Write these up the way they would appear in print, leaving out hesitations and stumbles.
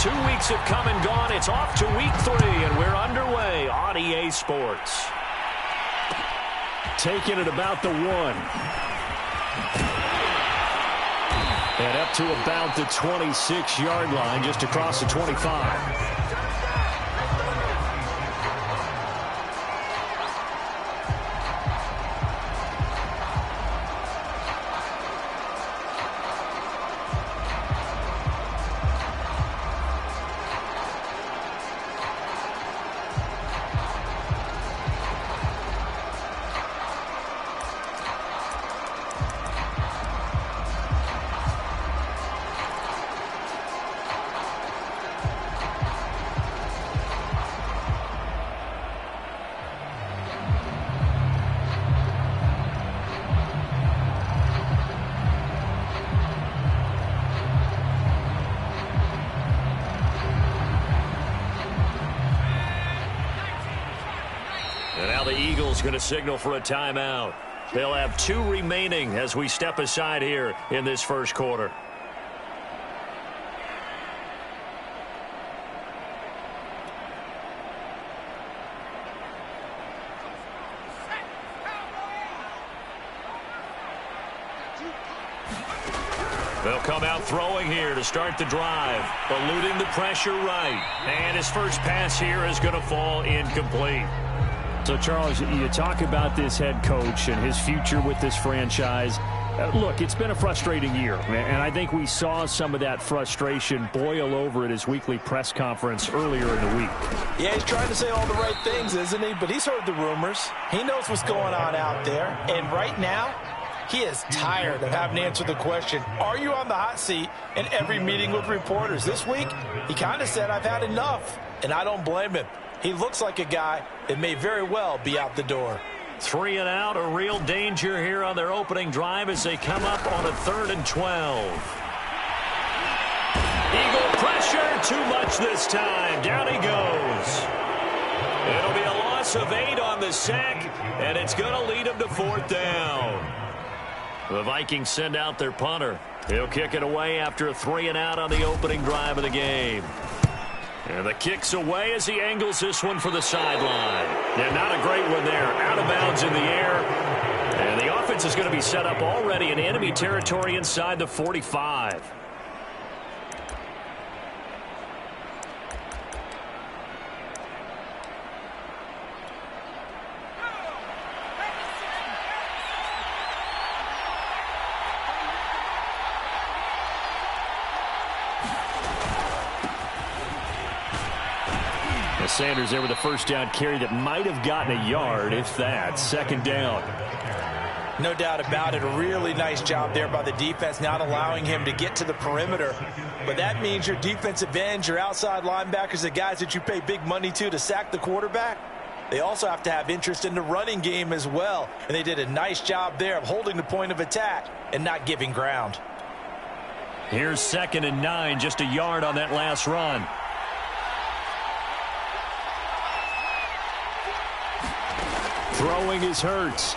2 weeks have come and gone. It's off to week 3, and we're underway on EA Sports. Taking it about the 1. And up to about the 26-yard line, just across the 25. Going to signal for a timeout. They'll have 2 remaining as we step aside here in this first quarter. They'll come out throwing here to start the drive, eluding the pressure right. And his first pass here is going to fall incomplete. So, Charles, you talk about this head coach and his future with this franchise. Look, it's been a frustrating year, and I think we saw some of that frustration boil over at his weekly press conference earlier in the week. Yeah, he's trying to say all the right things, isn't he? But he's heard the rumors. He knows what's going on out there. And right now, he is tired of having to answer the question, are you on the hot seat in every meeting with reporters? This week, he kind of said, I've had enough, and I don't blame him. He looks like a guy that may very well be out the door. 3 and out, a real danger here on their opening drive as they come up on a 3rd and 12. Eagle pressure, too much this time. Down he goes. It'll be a loss of 8 on the sack, and it's going to lead him to 4th down. The Vikings send out their punter. He'll kick it away after a 3 and out on the opening drive of the game. And the kick's away as he angles this one for the sideline. Yeah, not a great one there. Out of bounds in the air. And the offense is going to be set up already in enemy territory inside the 45. Sanders there with a first down carry that might have gotten a yard, if that. 2nd down. No doubt about it. A really nice job there by the defense, not allowing him to get to the perimeter. But that means your defensive ends, your outside linebackers, the guys that you pay big money to sack the quarterback, they also have to have interest in the running game as well. And they did a nice job there of holding the point of attack and not giving ground. Here's 2nd and 9, just a yard on that last run. Throwing is Hurts.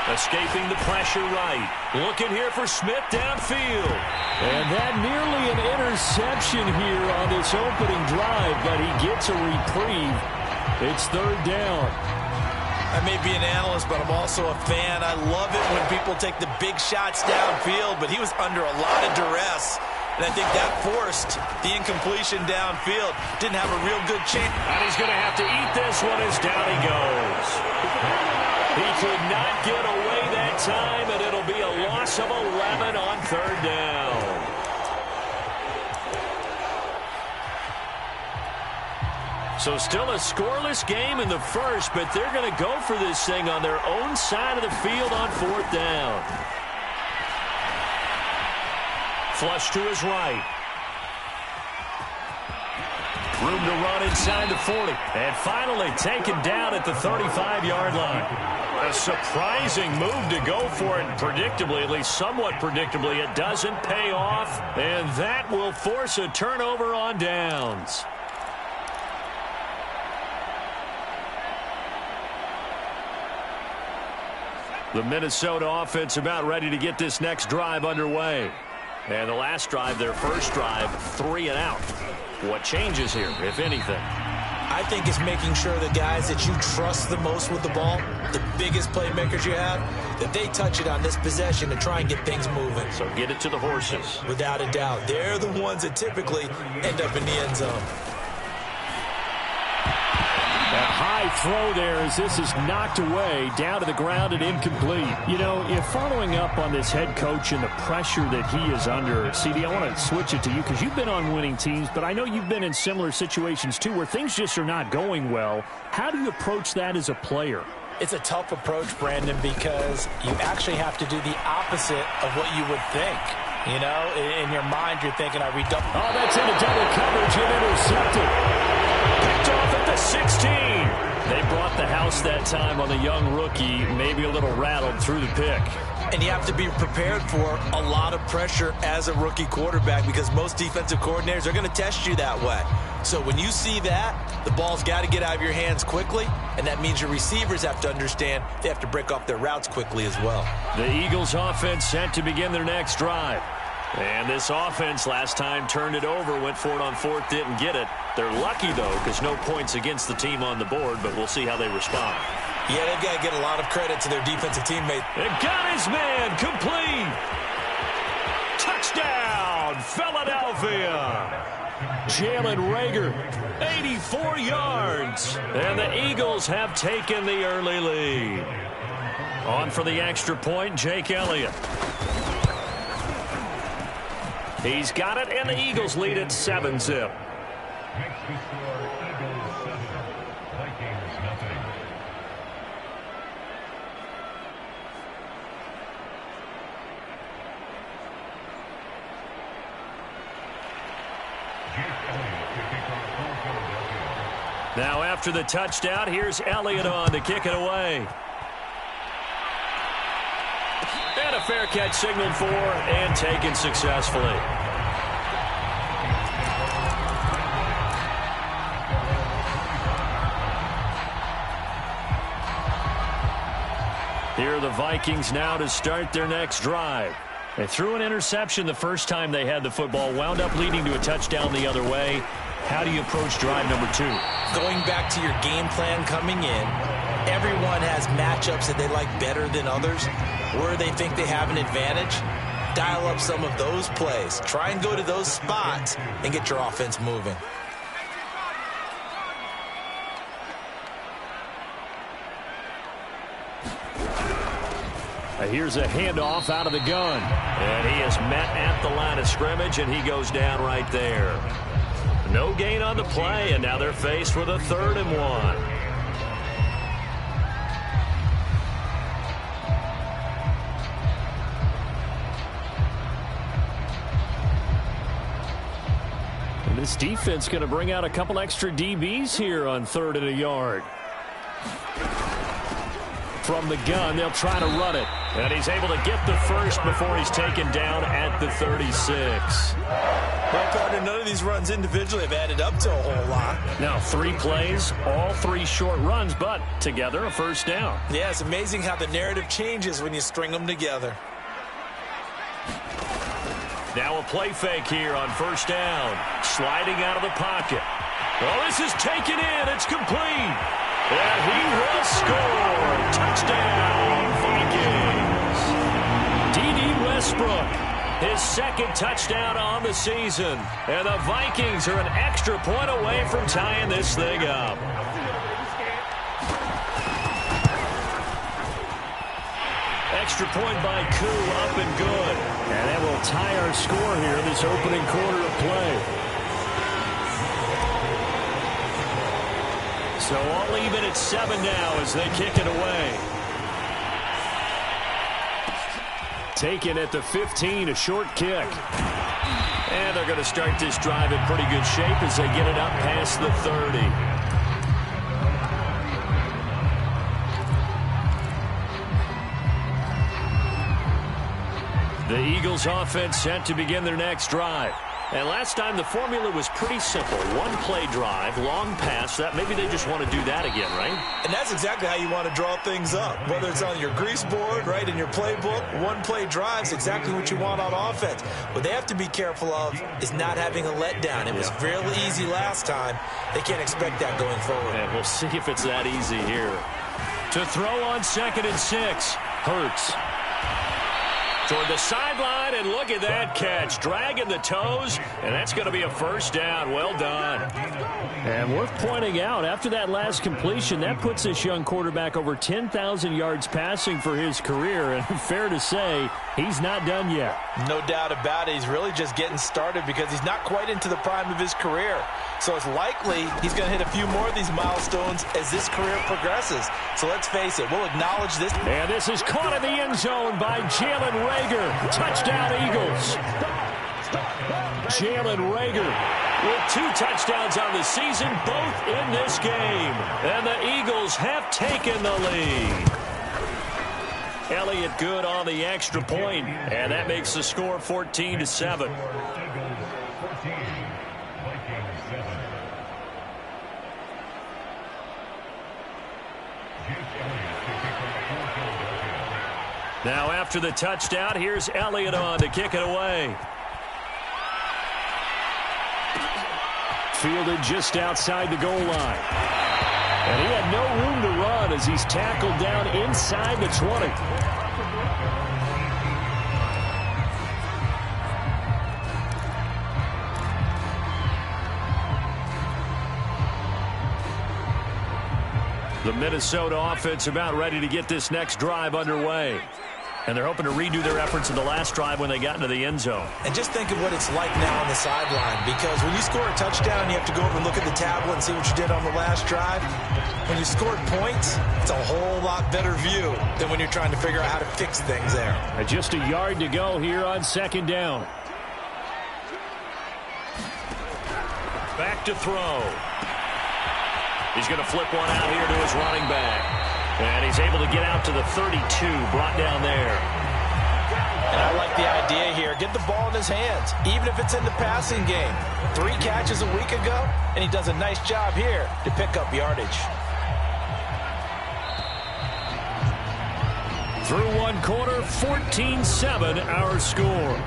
Escaping the pressure right. Looking here for Smith downfield. And that nearly an interception here on this opening drive, but he gets a reprieve. It's 3rd down. I may be an analyst, but I'm also a fan. I love it when people take the big shots downfield, but he was under a lot of duress. And I think that forced the incompletion downfield. Didn't have a real good chance. And he's going to have to eat this one as down he goes. He could not get away that time, and it'll be a loss of 11 on 3rd down. So still a scoreless game in the first, but they're going to go for this thing on their own side of the field on 4th down. Flush to his right. Room to run inside the 40. And finally taken down at the 35-yard line. A surprising move to go for it. Predictably, at least somewhat predictably, it doesn't pay off. And that will force a turnover on downs. The Minnesota offense about ready to get this next drive underway. And the last drive, their first drive, 3 and out. What changes here, if anything? I think it's making sure the guys that you trust the most with the ball, the biggest playmakers you have, that they touch it on this possession to try and get things moving. So get it to the horses. Without a doubt. They're the ones that typically end up in the end zone. A high throw there as this is knocked away, down to the ground and incomplete. You know, if following up on this head coach and the pressure that he is under, CD, I want to switch it to you because you've been on winning teams, but I know you've been in similar situations too where things just are not going well. How do you approach that as a player? It's a tough approach, Brandon, because you actually have to do the opposite of what you would think. You know, in your mind, you're thinking, are we done? Oh, that's into double coverage and intercepted. Picked off at the 16. They brought the house that time on the young rookie, maybe a little rattled through the pick. And you have to be prepared for a lot of pressure as a rookie quarterback because most defensive coordinators are going to test you that way. So when you see that, the ball's got to get out of your hands quickly, and that means your receivers have to understand they have to break off their routes quickly as well. The Eagles offense set to begin their next drive. And this offense last time turned it over, went for it on fourth, didn't get it. They're lucky, though, because no points against the team on the board, but we'll see how they respond. Yeah, they've got to get a lot of credit to their defensive teammate. It got his man complete. Touchdown, Philadelphia. Jalen Reagor, 84 yards. And the Eagles have taken the early lead. On for the extra point, Jake Elliott. He's got it, and the Eagles lead at 7-zip. Now after the touchdown, here's Elliott on to kick it away. And a fair catch signaled for and taken successfully. Here are the Vikings now to start their next drive. They threw an interception the first time they had the football, wound up leading to a touchdown the other way. How do you approach drive number 2? Going back to your game plan coming in, everyone has matchups that they like better than others, where they think they have an advantage. Dial up some of those plays. Try and go to those spots and get your offense moving. Here's a handoff out of the gun. And he is met at the line of scrimmage, and he goes down right there. No gain on the play, and now they're faced with a 3rd and 1. And this defense going to bring out a couple extra DBs here on 3rd and a yard. From the gun, they'll try to run it. And he's able to get the first before he's taken down at the 36. Well, partner, none of these runs individually have added up to a whole lot. Now 3 plays, all 3 short runs, but together a first down. Yeah, it's amazing how the narrative changes when you string them together. Now a play fake here on first down. Sliding out of the pocket. Well, this is taken in. It's complete. And he will score. Touchdown, Vikings. D.D. Westbrook, his 2nd touchdown on the season. And the Vikings are an extra point away from tying this thing up. Extra point by Koo, up and good. And that will tie our score here this opening quarter of play. So all even at 7 now as they kick it away. Taken at the 15, a short kick. And they're going to start this drive in pretty good shape as they get it up past the 30. The Eagles offense set to begin their next drive. And last time the formula was pretty simple. One play drive, long pass. That maybe they just want to do that again, right? And that's exactly how you want to draw things up. Whether it's on your grease board, right, in your playbook, one play drives exactly what you want on offense. What they have to be careful of is not having a letdown. It was fairly easy last time. They can't expect that going forward. And we'll see if it's that easy here. To throw on 2nd and 6. Hurts. Toward the sideline, and look at that catch. Dragging the toes, and that's going to be a first down. Well done. And worth pointing out, after that last completion, that puts this young quarterback over 10,000 yards passing for his career. And fair to say, he's not done yet. No doubt about it. He's really just getting started because he's not quite into the prime of his career. So it's likely he's going to hit a few more of these milestones as this career progresses. So let's face it, we'll acknowledge this. And this is caught in the end zone by Jalen Reagor. Touchdown, Eagles. Jalen Reagor with 2 touchdowns on the season, both in this game. And the Eagles have taken the lead. Elliott good on the extra point, and that makes the score 14-7. Now after the touchdown, here's Elliott on to kick it away. Fielded just outside the goal line. And he had no room to run as he's tackled down inside the 20. The Minnesota offense about ready to get this next drive underway. And they're hoping to redo their efforts in the last drive when they got into the end zone. And just think of what it's like now on the sideline, because when you score a touchdown, you have to go over and look at the tablet and see what you did on the last drive. When you scored points, it's a whole lot better view than when you're trying to figure out how to fix things there. And just a yard to go here on 2nd down. Back to throw. He's going to flip one out here to his running back. And he's able to get out to the 32, brought down there. And I like the idea here. Get the ball in his hands, even if it's in the passing game. 3 catches a week ago, and he does a nice job here to pick up yardage. Through 1 quarter, 14-7 our score.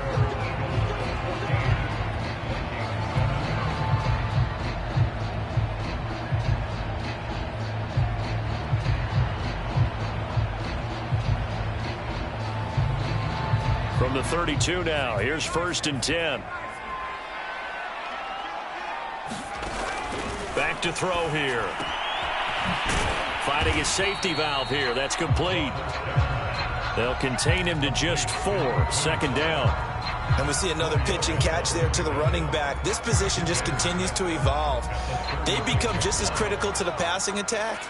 From the 32 now, here's 1st and 10. Back to throw here. Finding his safety valve here. That's complete. They'll contain him to just 4. 2nd down. And we see another pitch and catch there to the running back. This position just continues to evolve. They become just as critical to the passing attack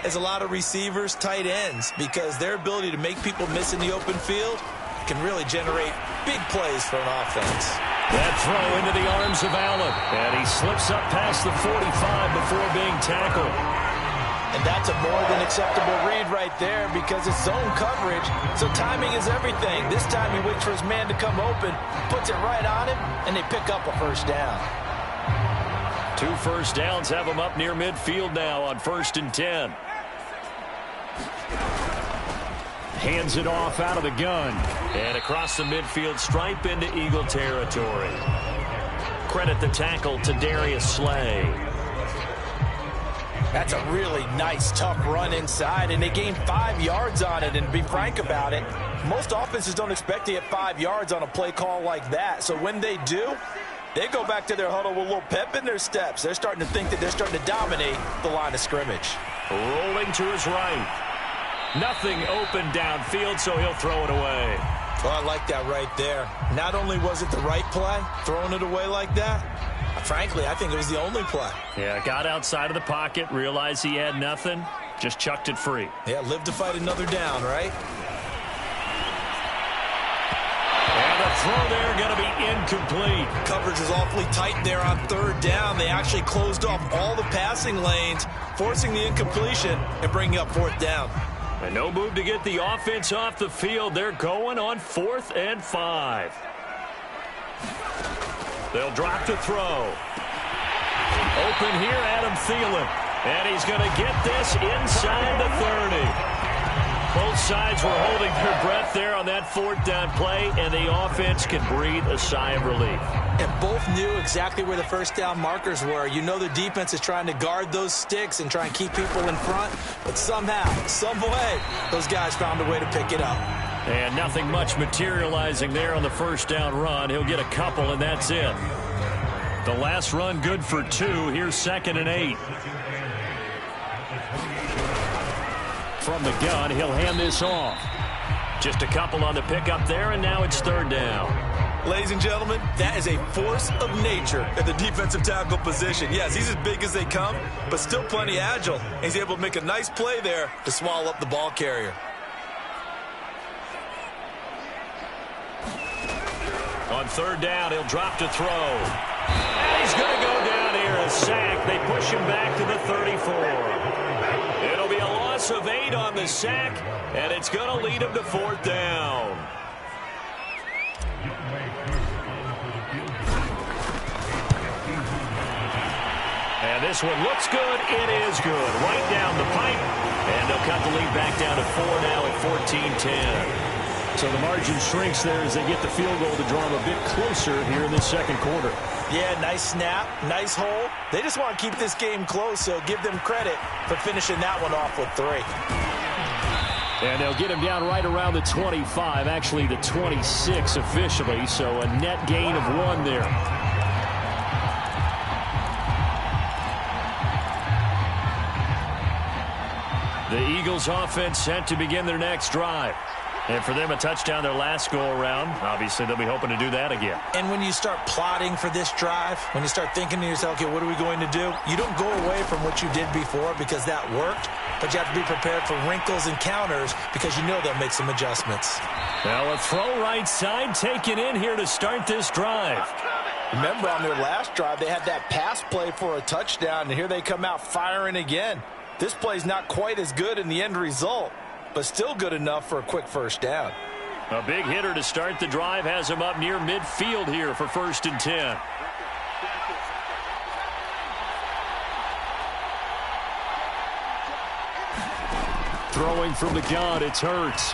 as a lot of receivers, tight ends, because their ability to make people miss in the open field can really generate big plays for an offense. That throw into the arms of Allen. And he slips up past the 45 before being tackled. And that's a more than acceptable read right there because it's zone coverage, so timing is everything. This time he waits for his man to come open, puts it right on him, and they pick up a first down. 2 first downs have him up near midfield now on 1st and 10. Hands it off out of the gun. And across the midfield stripe into Eagle territory. Credit the tackle to Darius Slay. That's a really nice, tough run inside, and they gained 5 yards on it. And to be frank about it, most offenses don't expect to get 5 yards on a play call like that. So when they do, they go back to their huddle with a little pep in their steps. They're starting to think that they're starting to dominate the line of scrimmage. Rolling to his right. Nothing open downfield, so he'll throw it away. Well, I like that right there. Not only was it the right play, throwing it away like that, frankly, I think it was the only play. Yeah, got outside of the pocket, realized he had nothing, just chucked it free. Yeah, live to fight another down, right? And the throw there going to be incomplete. Coverage is awfully tight there on 3rd down. They actually closed off all the passing lanes, forcing the incompletion and bringing up 4th down. And no move to get the offense off the field. They're going on 4th and 5. They'll drop to throw. Open here, Adam Thielen. And he's going to get this inside the 30. Both sides were holding their breath there on that fourth down play, and the offense can breathe a sigh of relief. And both knew exactly where the first down markers were. You know the defense is trying to guard those sticks and try and keep people in front, but somehow, some way, those guys found a way to pick it up. And nothing much materializing there on the first down run. He'll get a couple, and that's it. The last run good for 2. Here's 2nd and 8. From the gun, he'll hand this off. Just a couple on the pickup there, and now it's 3rd down. Ladies and gentlemen, that is a force of nature at the defensive tackle position. Yes, he's as big as they come, but still plenty agile. He's able to make a nice play there to swallow up the ball carrier. On 3rd down, he'll drop to throw. And he's going to go down here, a sack. They push him back to the 34. It'll be a loss of 8 on the sack, and it's going to lead him to 4th down. And this one looks good. It is good. Right down the pipe, and they'll cut the lead back down to 4 now at 14-10. So the margin shrinks there as they get the field goal to draw them a bit closer here in this 2nd quarter. Yeah, nice snap, nice hole. They just want to keep this game close, so give them credit for finishing that one off with 3. And they'll get him down right around the 25, actually the 26 officially, so a net gain of 1 there. The Eagles offense set to begin their next drive. And for them, a touchdown their last go-around. Obviously, they'll be hoping to do that again. And when you start plotting for this drive, when you start thinking to yourself, okay, what are we going to do? You don't go away from what you did before because that worked, but you have to be prepared for wrinkles and counters because you know they'll make some adjustments. Well, a throw right side taken in here to start this drive. Remember, on their last drive, they had that pass play for a touchdown, and here they come out firing again. This play's not quite as good in the end result, but still good enough for a quick first down. A big hitter to start the drive has him up near midfield here for 1st and 10. Throwing from the gun, it's Hurts.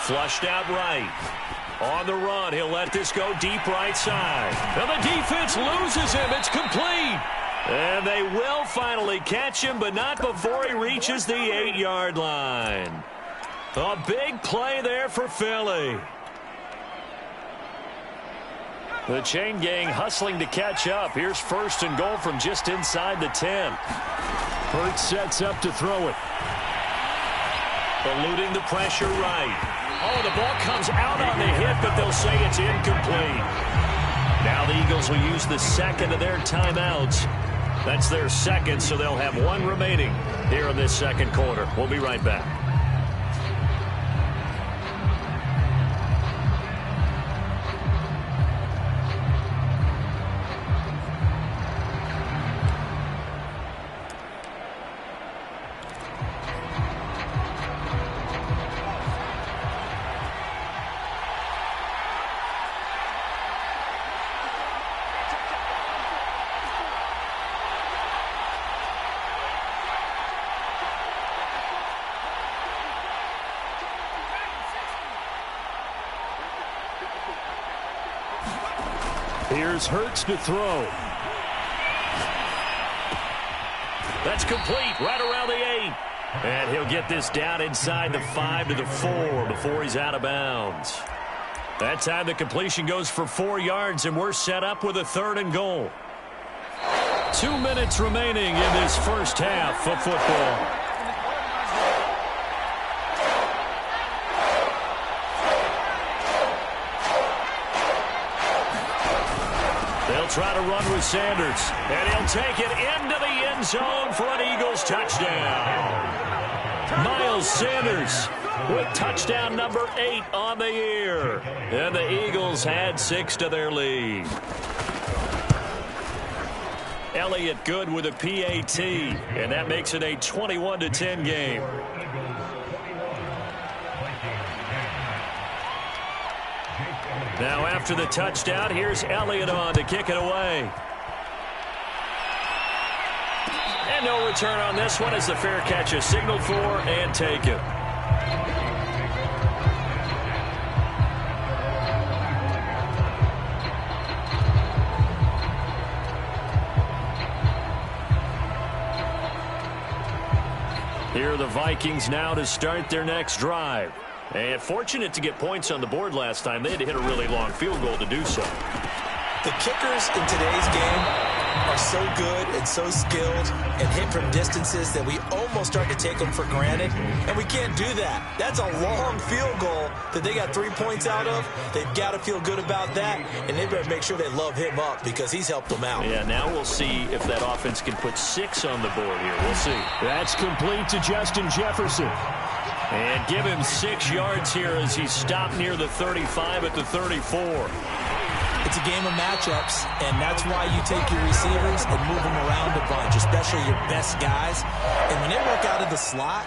Flushed out right. On the run, he'll let this go deep right side. And the defense loses him. It's complete. And they will finally catch him, but not before he reaches the 8-yard line. A big play there for Philly. The chain gang hustling to catch up. Here's 1st and goal from just inside the 10. Hurts sets up to throw it. Eluding the pressure right. Oh, the ball comes out on the hit, but they'll say it's incomplete. Now the Eagles will use the 2nd of their timeouts. That's their 2nd, so they'll have 1 remaining here in this 2nd quarter. We'll be right back. Here's Hurts to throw. That's complete right around the 8. And he'll get this down inside the 5 to the 4 before he's out of bounds. That time the completion goes for 4 yards, and we're set up with a 3rd and goal. 2 minutes remaining in this first half of football. They'll try to run with Sanders, and he'll take it into the end zone for an Eagles touchdown. Miles Sanders with touchdown number 8 on the year. And the Eagles had 6 to their lead. Elliott good with a PAT, and that makes it a 21-10 game. Now after the touchdown, here's Elliott on to kick it away. And no return on this one as the fair catch is signaled for and taken. Here are the Vikings now to start their next drive. And fortunate to get points on the board last time. They had to hit a really long field goal to do so. The kickers in today's game are so good and so skilled and hit from distances that we almost start to take them for granted. And we can't do that. That's a long field goal that they got 3 points out of. They've got to feel good about that. And they better make sure they love him up because he's helped them out. Yeah, now we'll see if that offense can put 6 on the board here. We'll see. That's complete to Justin Jefferson. And give him 6 yards here as he's stopped near the 35 at the 34. It's a game of matchups, and that's why you take your receivers and move them around a bunch, especially your best guys. And when they work out of the slot,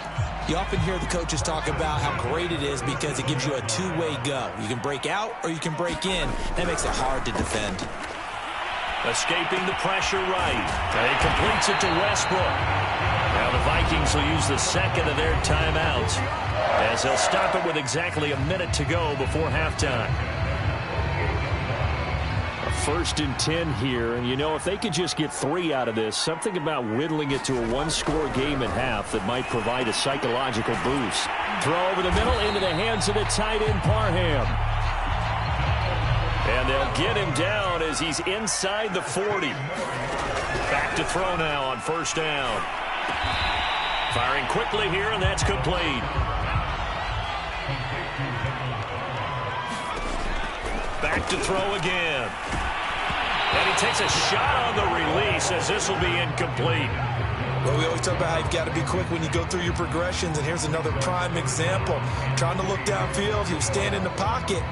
you often hear the coaches talk about how great it is because it gives you a two-way go. You can break out or you can break in. That makes it hard to defend. Escaping the pressure right. And he completes it to Westbrook. Now the Vikings will use the second of their timeouts as they'll stop it with exactly a minute to go before halftime. A 1st and 10 here, and you know, if they could just get 3 out of this, something about whittling it to a one-score game at half that might provide a psychological boost. Throw over the middle into the hands of the tight end Parham. And they'll get him down as he's inside the 40. Back to throw now on 1st down. Firing quickly here, and that's complete. Back to throw again. And he takes a shot on the release as this will be incomplete. Well, we always talk about how you've got to be quick when you go through your progressions, and here's another prime example. Trying to look downfield, he was standing in the pocket,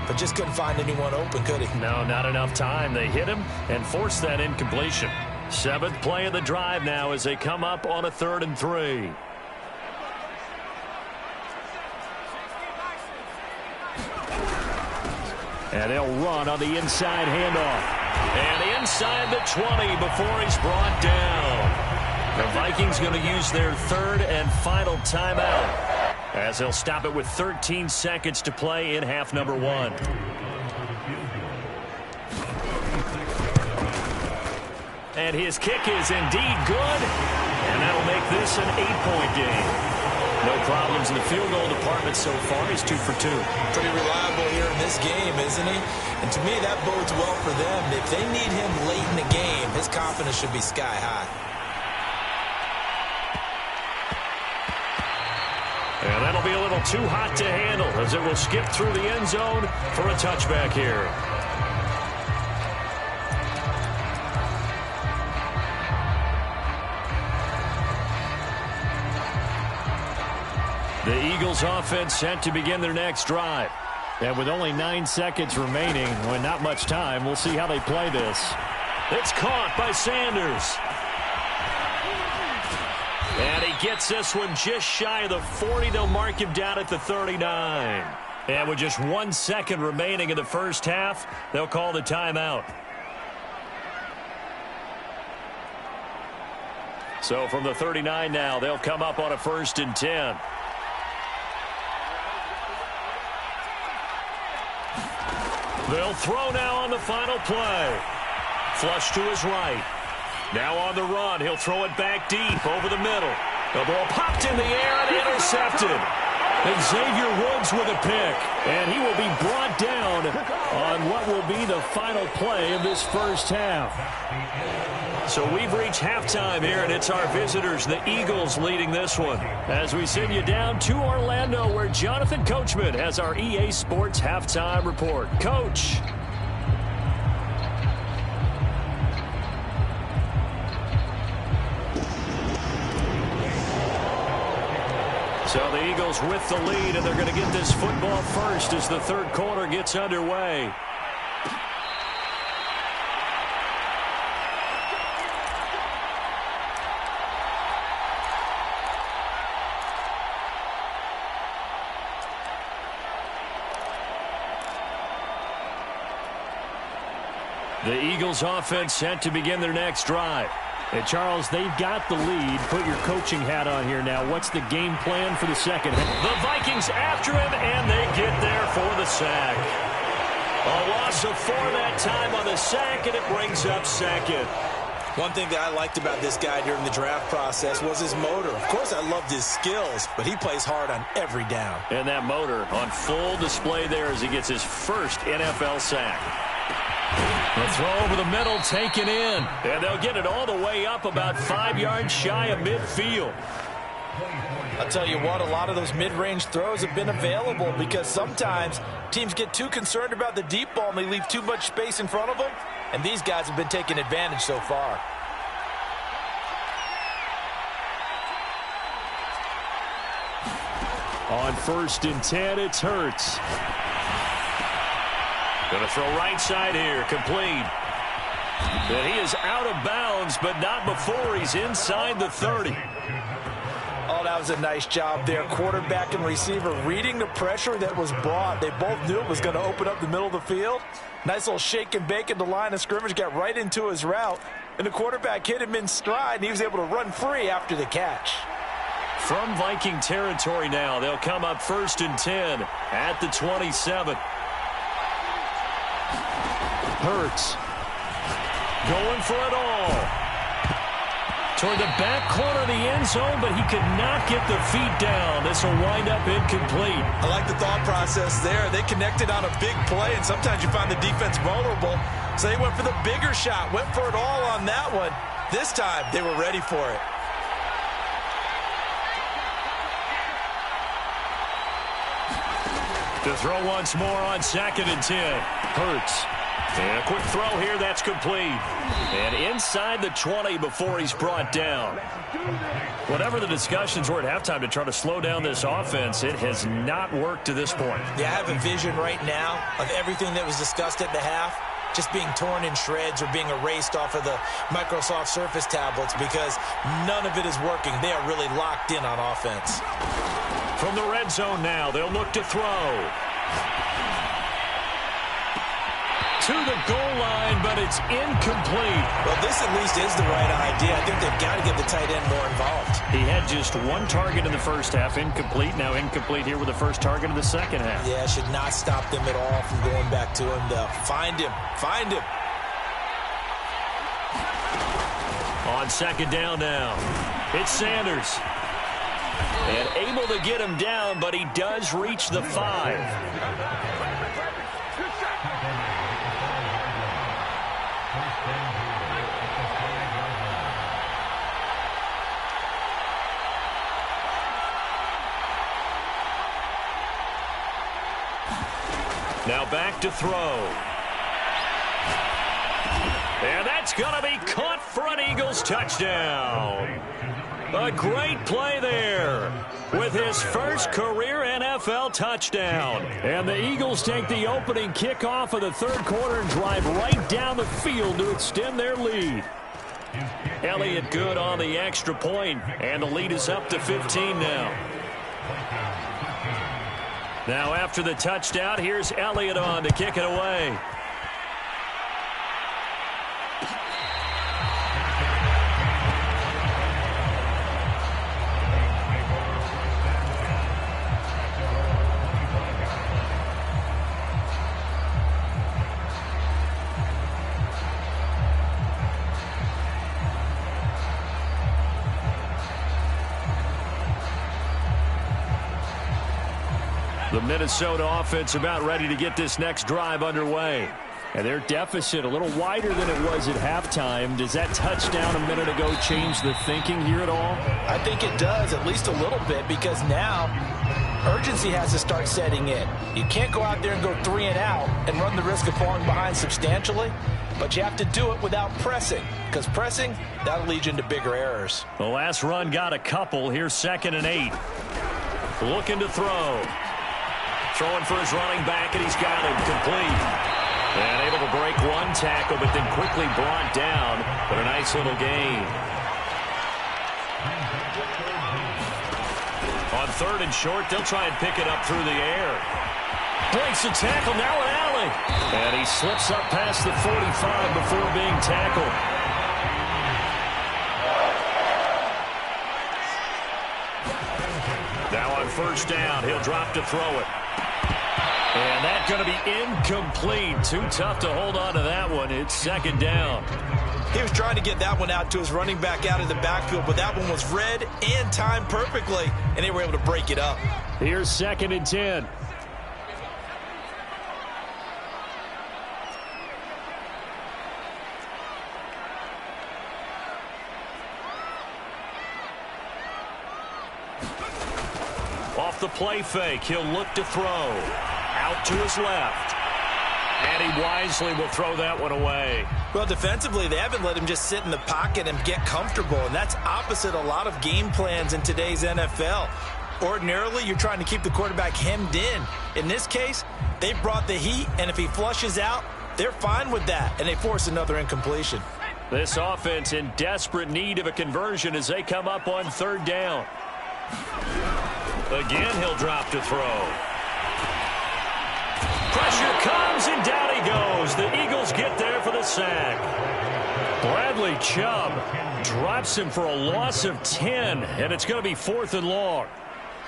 but just couldn't find anyone open, could he? No, not enough time. They hit him and forced that incompletion. 7th play of the drive now as they come up on a 3rd and 3. And they'll run on the inside handoff. And inside the 20 before he's brought down. The Vikings going to use their 3rd and final timeout as they'll stop it with 13 seconds to play in half number 1. And his kick is indeed good, and that'll make this an 8-point game. No problems in the field goal department so far. He's 2 for 2. Pretty reliable here in this game, isn't he? And to me, that bodes well for them. If they need him late in the game, his confidence should be sky high. And that'll be a little too hot to handle as it will skip through the end zone for a touchback here. The Eagles offense set to begin their next drive. And with only 9 seconds remaining, when not much time, we'll see how they play this. It's caught by Sanders. And he gets this one just shy of the 40. They'll mark him down at the 39. And with just 1 second remaining in the first half, they'll call the timeout. So from the 39 now, they'll come up on a 1st and 10. They'll throw now on the final play. Flush to his right. Now on the run. He'll throw it back deep over the middle. The ball popped in the air and intercepted. And Xavier Woods with a pick. And he will be brought down on what will be the final play of this first half. So we've reached halftime here, and it's our visitors, the Eagles, leading this one. As we send you down to Orlando, where Jonathan Coachman has our EA Sports halftime report. Coach. So the Eagles with the lead, and they're going to get this football first as the 3rd quarter gets underway. The Eagles offense set to begin their next drive. And Charles, they've got the lead. Put your coaching hat on here now. What's the game plan for the second? The Vikings after him, and they get there for the sack. A loss of 4 that time on the sack, and it brings up second. One thing that I liked about this guy during the draft process was his motor. Of course, I loved his skills, but he plays hard on every down. And that motor on full display there as he gets his first NFL sack. The throw over the middle, taken in. And they'll get it all the way up about 5 yards shy of midfield. I'll tell you what, a lot of those mid-range throws have been available because sometimes teams get too concerned about the deep ball and they leave too much space in front of them. And these guys have been taking advantage so far. On 1st and 10, it's Hurts. Going to throw right side here, complete. And he is out of bounds, but not before he's inside the 30. Oh, that was a nice job there. Quarterback and receiver reading the pressure that was brought. They both knew it was going to open up the middle of the field. Nice little shake and bake in the line of scrimmage, got right into his route. And the quarterback hit him in stride, and he was able to run free after the catch. From Viking territory now, they'll come up 1st and 10 at the 27. Hurts going for it all. Toward the back corner of the end zone, but he could not get the feet down. This will wind up incomplete. I like the thought process there. They connected on a big play, and sometimes you find the defense vulnerable. So they went for the bigger shot, went for it all on that one. This time, they were ready for it. To throw once more on 2nd and 10. Hurts. And a quick throw here, that's complete. And inside the 20 before he's brought down. Whatever the discussions were at halftime to try to slow down this offense, it has not worked to this point. Yeah, I have a vision right now of everything that was discussed at the half just being torn in shreds or being erased off of the Microsoft Surface tablets because none of it is working. They are really locked in on offense. From the red zone now, they'll look to throw. To the goal line, but it's incomplete. Well, this at least is the right idea. I think they've got to get the tight end more involved. He had just 1 target in the first half, incomplete. Now incomplete here with the first target of the second half. Yeah, should not stop them at all from going back to him. They'll find him. Find him. On 2nd down now, it's Sanders. And able to get him down, but he does reach the 5. Now back to throw. And that's going to be caught for an Eagles touchdown. A great play there with his first career NFL touchdown. And the Eagles take the opening kickoff of the 3rd quarter and drive right down the field to extend their lead. Elliott good on the extra point, and the lead is up to 15 now. Now after the touchdown, here's Elliott on to kick it away. The Minnesota offense about ready to get this next drive underway. And their deficit a little wider than it was at halftime. Does that touchdown a minute ago change the thinking here at all? I think it does, at least a little bit, because now urgency has to start setting in. You can't go out there and go 3 and out and run the risk of falling behind substantially, but you have to do it without pressing, because pressing, that'll lead you into bigger errors. The last run got a couple. Here's 2nd and 8. Looking to throw. Throwing for his running back, and he's got him complete. And able to break 1 tackle, but then quickly brought down. But a nice little gain. On 3rd and short, they'll try and pick it up through the air. Breaks the tackle, now an alley. And he slips up past the 45 before being tackled. Now on first down, he'll drop to throw it. And that's going to be incomplete. Too tough to hold on to that one. It's second down. He was trying to get that one out to his running back out of the backfield, but that one was read and timed perfectly, and they were able to break it up. Here's 2nd and 10. Off the play fake, he'll look to throw. Out to his left. And he wisely will throw that one away. Well, defensively, they haven't let him just sit in the pocket and get comfortable, and that's opposite a lot of game plans in today's NFL. Ordinarily, you're trying to keep the quarterback hemmed in. In this case, they brought the heat, and if he flushes out, they're fine with that, and they force another incompletion. This offense in desperate need of a conversion as they come up on third down. Again, he'll drop to throw. Pressure comes, and down he goes. The Eagles get there for the sack. Bradley Chubb drops him for a loss of 10, and it's going to be 4th and long.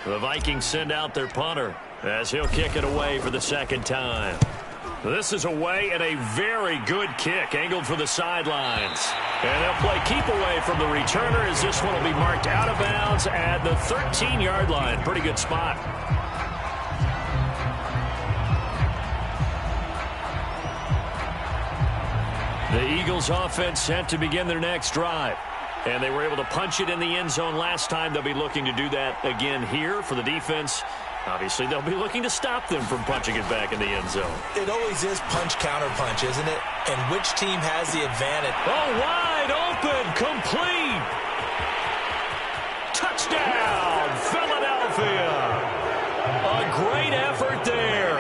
The Vikings send out their punter as he'll kick it away for the second time. This is away and a very good kick, angled for the sidelines. And they'll play keep away from the returner as this one will be marked out of bounds at the 13-yard line. Pretty good spot. The Eagles offense set to begin their next drive. And they were able to punch it in the end zone last time. They'll be looking to do that again here for the defense. Obviously, they'll be looking to stop them from punching it back in the end zone. It always is punch-counter-punch, isn't it? And which team has the advantage? Oh, wide open, complete. Touchdown, Philadelphia. A great effort there.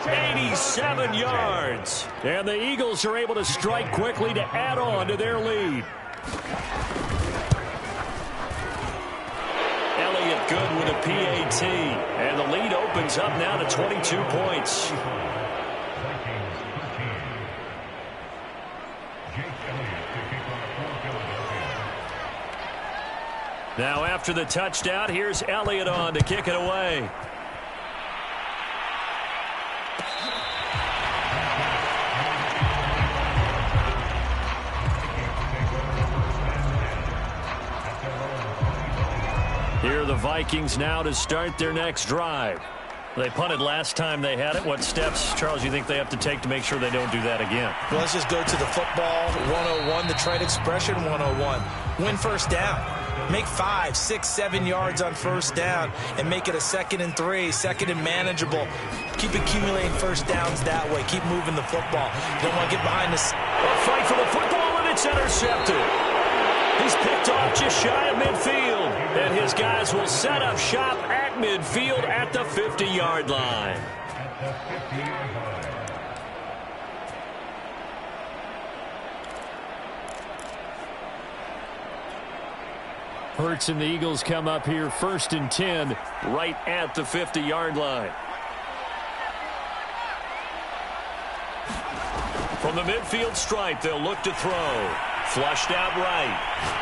87 yards. And the Eagles are able to strike quickly to add on to their lead. Elliott good with a PAT. And the lead opens up now to 22 points. Now after the touchdown, here's Elliott on to kick it away. Here are the Vikings now to start their next drive. They punted last time they had it. What steps, Charles, you think they have to take to make sure they don't do that again? Well, let's just go to the football 101, the trade expression 101. Win first down. Make 5, 6, 7 yards on first down and make it a 2nd and 3, 2nd and manageable. Keep accumulating first downs that way. Keep moving the football. You don't want to get behind the... A fight for the football, and it's intercepted. He's picked off just shy of midfield. And his guys will set up shop at midfield at the 50-yard line. Hurts and the Eagles come up here 1st and 10 right at the 50-yard line. From the midfield stripe, they'll look to throw. Flushed out right.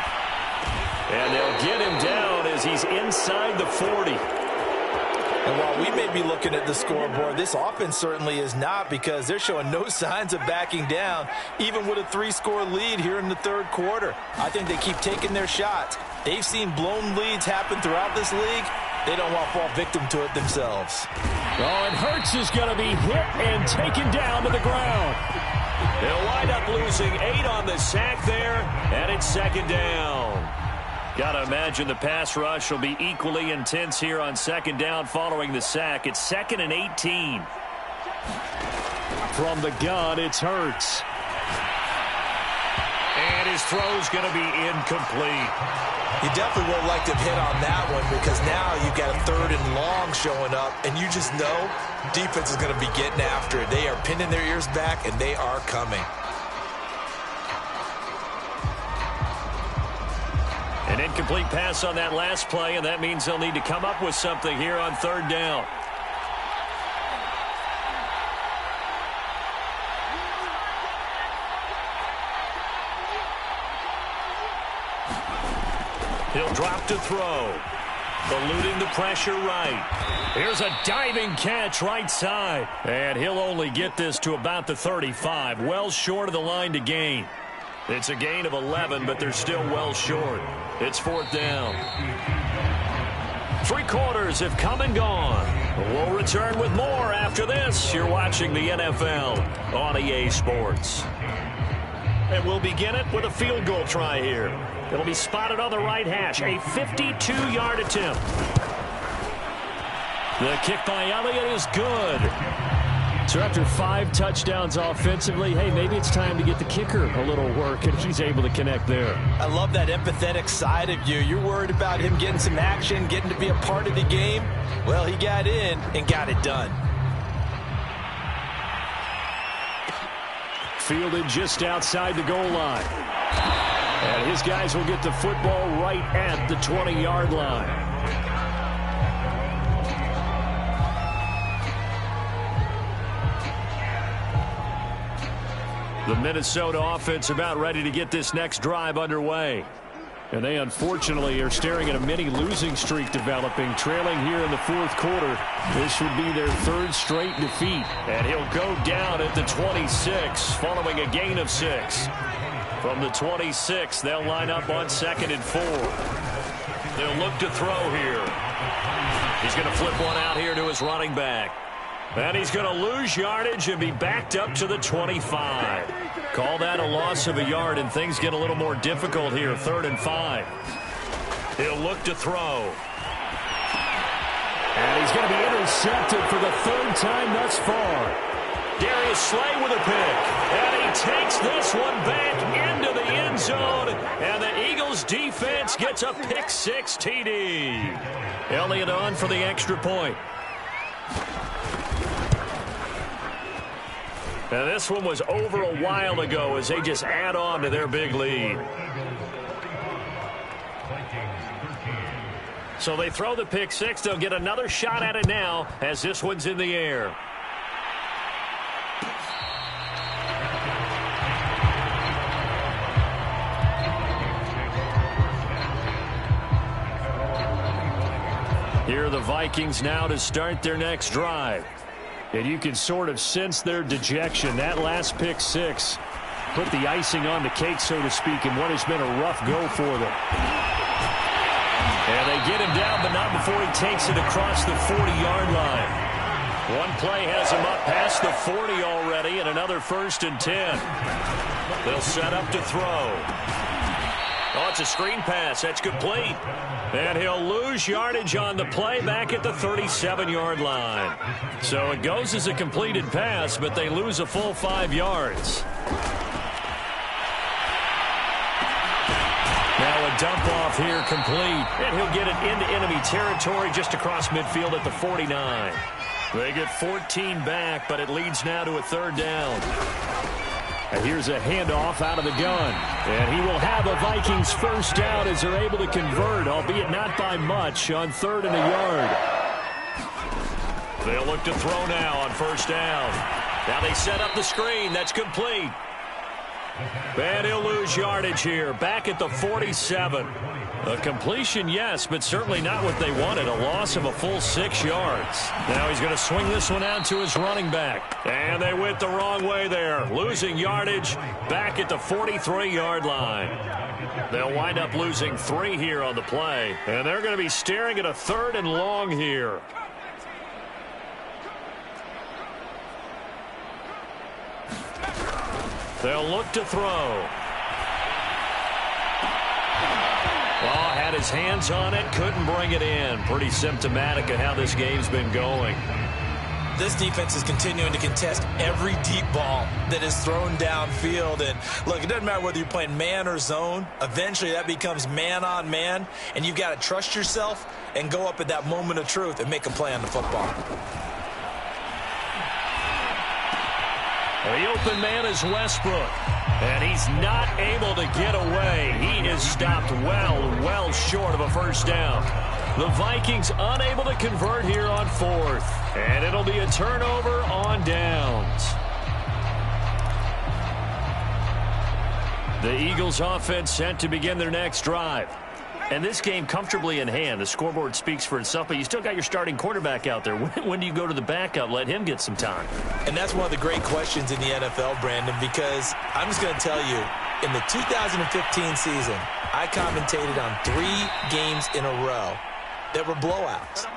And they'll get him down as he's inside the 40. And while we may be looking at the scoreboard, this offense certainly is not, because they're showing no signs of backing down, even with a 3-score lead here in the third quarter. I think they keep taking their shots. They've seen blown leads happen throughout this league. They don't want to fall victim to it themselves. Oh, and Hurts is going to be hit and taken down to the ground. They'll wind up losing 8 on the sack there, and it's 2nd down. Got to imagine the pass rush will be equally intense here on 2nd down following the sack. It's 2nd and 18. From the gun, it's Hurts. And his throw's going to be incomplete. You definitely would like to have hit on that one, because now you've got a 3rd and long showing up, and you just know defense is going to be getting after it. They are pinning their ears back, and they are coming. An incomplete pass on that last play, and that means they'll need to come up with something here on 3rd down. He'll drop to throw. Eluding the pressure right. Here's a diving catch right side. And he'll only get this to about the 35. Well short of the line to gain. It's a gain of 11, but they're still well short. It's 4th down. 3 quarters have come and gone. We'll return with more after this. You're watching the NFL on EA Sports. And we'll begin it with a field goal try here. It'll be spotted on the right hash. A 52-yard attempt. The kick by Elliott is good. So after 5 touchdowns offensively, hey, maybe it's time to get the kicker a little work, and he's able to connect there. I love that empathetic side of you. You're worried about him getting some action, getting to be a part of the game. Well, he got in and got it done. Fielded just outside the goal line. And his guys will get the football right at the 20-yard line. The Minnesota offense about ready to get this next drive underway. And they unfortunately are staring at a mini losing streak developing, trailing here in the 4th quarter. This would be their 3rd straight defeat. And he'll go down at the 26 following a gain of 6. From the 26, they'll line up on 2nd and 4. They'll look to throw here. He's going to flip one out here to his running back. And he's going to lose yardage and be backed up to the 25. Call that a loss of a yard, and things get a little more difficult here. 3rd and 5. He'll look to throw. And he's going to be intercepted for the 3rd time thus far. Darius Slay with a pick. And he takes this one back into the end zone. And the Eagles defense gets a pick 6 TD. Elliott on for the extra point. And this one was over a while ago as they just add on to their big lead. So they throw the pick 6. They'll get another shot at it now as this one's in the air. Here are the Vikings now to start their next drive. And you can sort of sense their dejection. That last pick 6 put the icing on the cake, so to speak, in what has been a rough go for them. And they get him down, but not before he takes it across the 40-yard line. One play has him up past the 40 already, and another 1st and 10. They'll set up to throw. Oh, it's a screen pass. That's complete. And he'll lose yardage on the play back at the 37-yard line. So it goes as a completed pass, but they lose a full 5 yards. Now a dump off here complete. And he'll get it into enemy territory just across midfield at the 49. They get 14 back, but it leads now to a 3rd down. And here's a handoff out of the gun. And he will have a Vikings 1st down as they're able to convert, albeit not by much, on 3rd and a yard. They'll look to throw now on 1st down. Now they set up the screen. That's complete. And he'll lose yardage here. Back at the 47. A completion, yes, but certainly not what they wanted. A loss of a full 6 yards. Now he's going to swing this one out to his running back. And they went the wrong way there. Losing yardage back at the 43-yard line. They'll wind up losing 3 here on the play. And they're going to be staring at a 3rd and long here. They'll look to throw. Oh, had his hands on it, couldn't bring it in. Pretty symptomatic of how this game's been going. This defense is continuing to contest every deep ball that is thrown downfield. And look, it doesn't matter whether you're playing man or zone. Eventually that becomes man on man, and you've got to trust yourself and go up at that moment of truth and make a play on the football. The open man is Westbrook, and he's not able to get away. He is stopped well short of a 1st down. The Vikings unable to convert here on 4th, and it'll be a turnover on downs. The Eagles offense set to begin their next drive. And this game comfortably in hand. The scoreboard speaks for itself, but you still got your starting quarterback out there. When do you go to the backup? Let him get some time. And that's one of the great questions in the NFL, Brandon, because I'm just going to tell you, in the 2015 season, I commentated on 3 games in a row that were blowouts.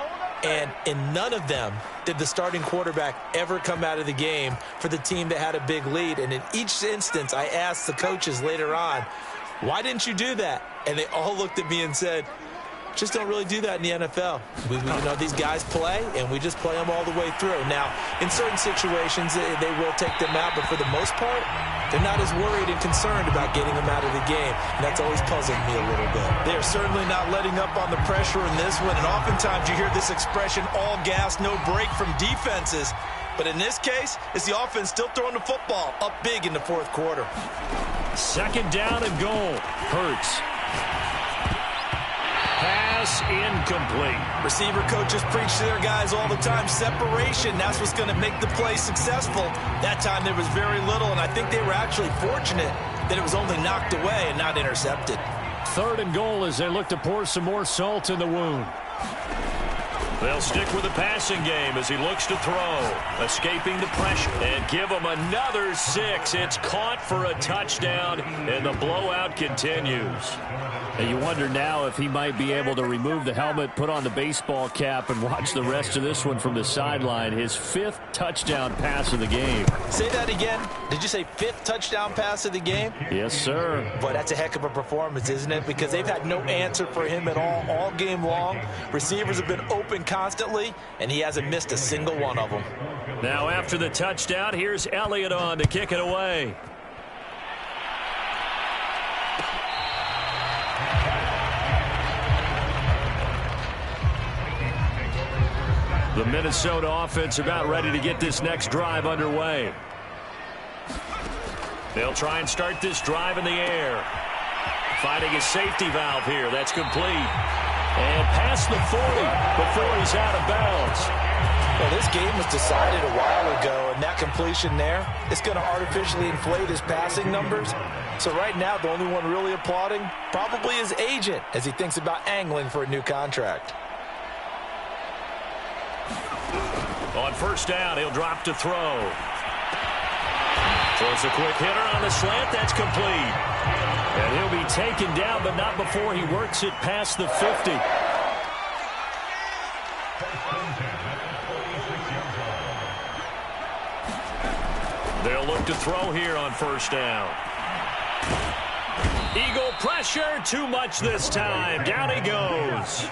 And in none of them did the starting quarterback ever come out of the game for the team that had a big lead. And in each instance, I asked the coaches later on, why didn't you do that? And they all looked at me and said, just don't really do that in the NFL. You know, these guys play, and we just play them all the way through. Now, in certain situations, they will take them out, but for the most part, they're not as worried and concerned about getting them out of the game, and that's always puzzled me a little bit. They're certainly not letting up on the pressure in this one, and oftentimes you hear this expression, all gas, no break from defenses. But in this case, it's the offense still throwing the football up big in the fourth quarter. Second down and goal. Hurts. Pass incomplete. Receiver coaches preach to their guys all the time. Separation, that's what's going to make the play successful. That time there was very little, and I think they were actually fortunate that it was only knocked away and not intercepted. Third and goal as they look to pour some more salt in the wound. They'll stick with the passing game as he looks to throw, escaping the pressure, and give him another 6. It's caught for a touchdown, and the blowout continues. And you wonder now if he might be able to remove the helmet, put on the baseball cap, and watch the rest of this one from the sideline. His 5th touchdown pass of the game. Say that again. Did you say 5th touchdown pass of the game? Yes, sir. Boy, that's a heck of a performance, isn't it? Because they've had no answer for him at all game long. Receivers have been open constantly, and he hasn't missed a single one of them. Now after the touchdown, here's Elliott on to kick it away. The Minnesota offense about ready to get this next drive underway. They'll try and start this drive in the air. Finding a safety valve here. That's complete. And past the 40 before he's out of bounds. Well, this game was decided a while ago, and that completion there is going to artificially inflate his passing numbers. So right now, the only one really applauding probably his agent as he thinks about angling for a new contract. On first down, he'll drop to throw. Throws a quick hitter on the slant. That's complete. And he'll be taken down, but not before he works it past the 50. They'll look to throw here on first down. Eagle pressure, too much this time. Down he goes.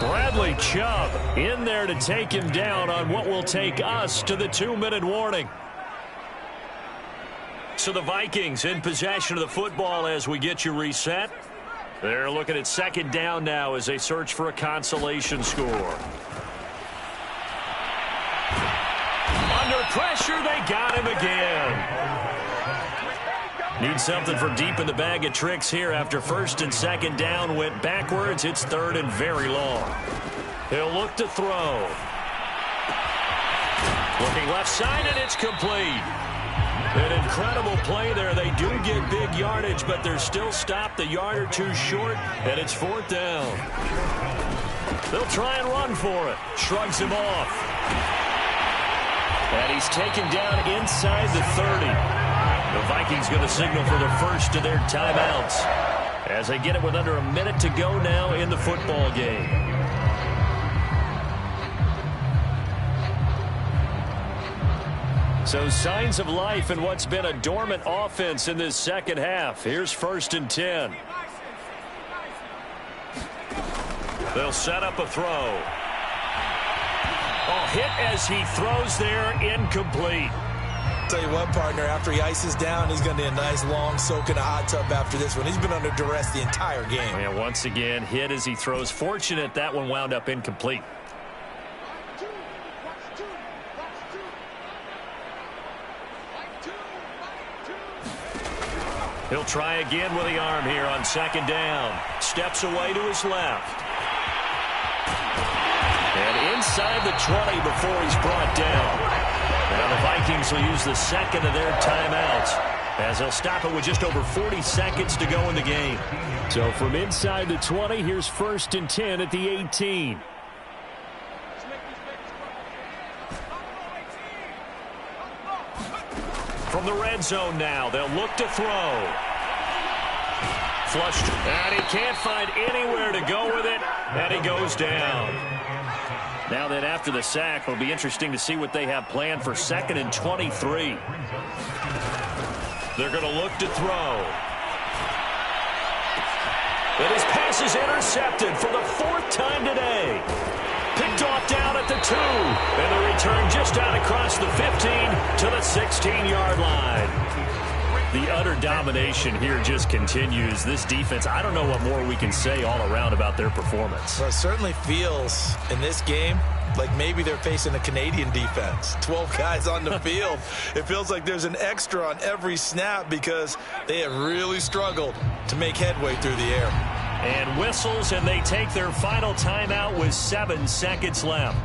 Bradley Chubb in there to take him down on what will take us to the 2-minute warning. So the Vikings in possession of the football as we get you reset. They're looking at second down now as they search for a consolation score. Under pressure, they got him again. Need something from deep in the bag of tricks here after first and second down went backwards. It's third and very long. He'll look to throw. Looking left side, and it's complete. An incredible play there. They do get big yardage, but they're still stopped a yard or two short, and it's fourth down. They'll try and run for it. Shrugs him off. And he's taken down inside the 30. The Vikings going to signal for the first of their timeouts as they get it with under a minute to go now in the football game. So signs of life in what's been a dormant offense in this second half. Here's first and 10. They'll set up a throw. Oh, hit as he throws there, incomplete. Tell you what, partner, after he ices down, he's going to need a nice long soak in a hot tub after this one. He's been under duress the entire game. And once again, hit as he throws. Fortunate that one wound up incomplete. He'll try again with the arm here on second down. Steps away to his left. And inside the 20 before he's brought down. Now the Vikings will use the second of their timeouts. as he'll stop it with just over 40 seconds to go in the game. So from inside the 20, here's 1st and 10 at the 18. From the red zone now, they'll look to throw. Flushed, and he can't find anywhere to go with it, and he goes down. Now then, after the sack, it'll be interesting to see what they have planned for 2nd and 23. They're going to look to throw. And his pass is intercepted for the 4th time today. Picked off down at the 2. And the return just out across the 15 to the 16-yard line. The utter domination here just continues. This defense, I don't know what more we can say all around about their performance. Well, it certainly feels in this game like maybe they're facing a Canadian defense. 12 guys on the field. It feels like there's an extra on every snap because they have really struggled to make headway through the air. And whistles, and they take their final timeout with 7 seconds left.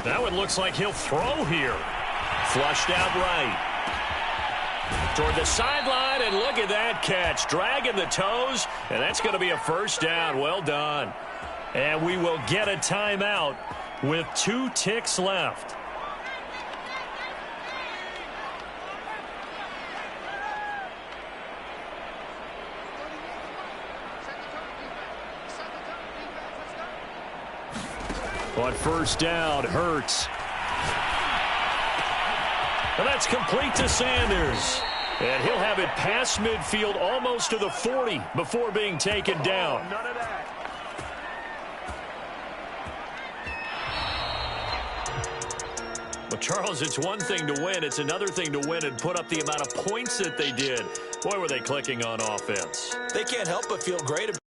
Now it looks like he'll throw here. Flushed out right. Toward the sideline, and look at that catch. Dragging the toes, and that's going to be a 1st down. Well done. And we will get a timeout with 2 ticks left. On 1st down, Hurts. And that's complete to Sanders. And he'll have it past midfield almost to the 40 before being taken down. None of that. Well, Charles, it's one thing to win. It's another thing to win and put up the amount of points that they did. Boy, were they clicking on offense. They can't help but feel great about